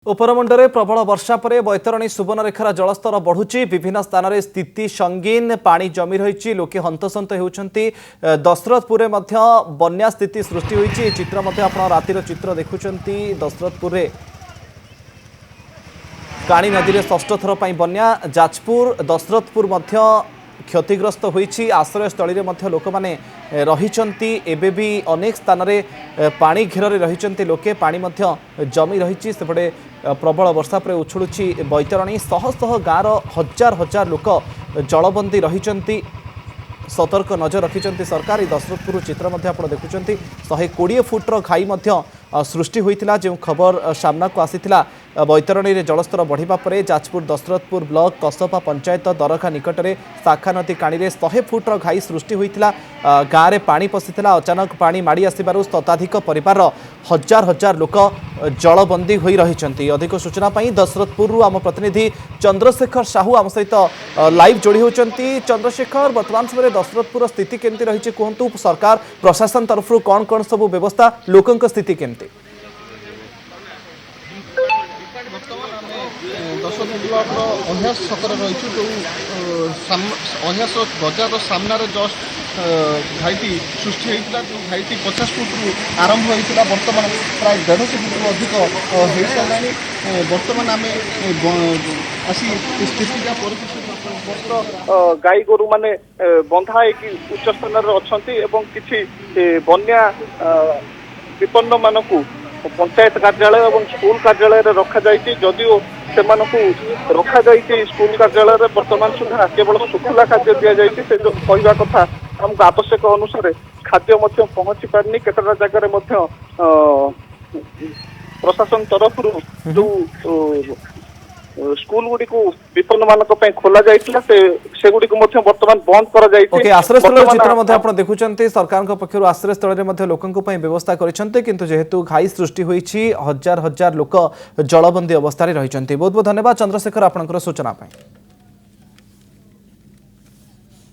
उपरमुंडे प्रबल वर्षा पर बैतरणी सुवर्णरेखार जलस्तर बढ़ुची विभिन्न स्थान में स्थिति संगीन पानी जमी रही लोके हंतसंत होती दशरथपुर बन्या स्थिति सृष्टि होती चित्र रातिर चित्र देखुं दशरथपुर काणी नदी में षष्ठ थर बन्या जाजपुर दशरथपुर क्षतिग्रस्त होईछि आश्रयस्थली में लोक मैंने रही भी अनेक स्थान में पानी घेर रही लोके पानी जमी रही सेपटे प्रबल वर्षा पर उछुड़ुछि बैतरणी शह शह गाँव हजार हजार लोक जलबंदी रही सतर्क नजर रखिंट सरकार दशरथपुर चित्र आप देखुं 120 फुट्र घाई सृष्टि होता जो खबर सामना को आसीथिला बैतरणी में जलस्तर बढ़िबा परे जाजपुर दशरथपुर ब्लॉक कसपा पंचायत दरखा निकट में शाखा नदी काणी में 100 फुट्र घाई सृष्टि होता गाँव में पानी पशिला अचानक पानी माड़ी आसबार शताधिक परिवार हजार हजार लोक जलबंदी हो रही अधिक सूचना दशरथपुर आम प्रतिनिधि चंद्रशेखर साहू आम सहित लाइव जोड़ी होती चंद्रशेखर वर्तमान समय दशरथपुर स्थिति केमती रही कहतु सरकार प्रशासन तरफ कौन कौन सब व्यवस्था लोकों स्थिति केमती अभ्यास छक रही जो अभ्यास बजार सामने जस्ट घाईटी सृष्टि होता जो घाईटी 50 फुट्रु आरंभ होता बर्तमान प्राय 150 फुट्रु अधिक हो सारा बर्तमान आम आसी स्थिति गाई गोरु मैंने बंधा उच्च स्थान अच्छा किसी बन्या विपन्न मानक पंचायत कार्यालय और स्कूल कार्यालय रखा जदिओ से रखा स्कूल कार्यालय वर्तमान सुधा केवल सुखला खाद्य दि जाए से जो कहवा कथा आमको आवश्यक अनुसार खाद्य पहुंची पारनी केतटा जगह प्रशासन तरफ जो स्कूल गुडी को विपन्न मानक खोला जाइतिला से गुडी को वर्तमान बंद करा जाइति ओके आश्रयस्थल चित्र आप देखुं सरकार पक्षर आश्रयस्थल में लोकों व्यवस्था करिसेंते किंतु जेहेतु घाई सृष्टि होईछि हजार हजार लोक जलबंदी अवस्था रही बहुत बहुत धन्यवाद चंद्रशेखर आपनकर सूचना।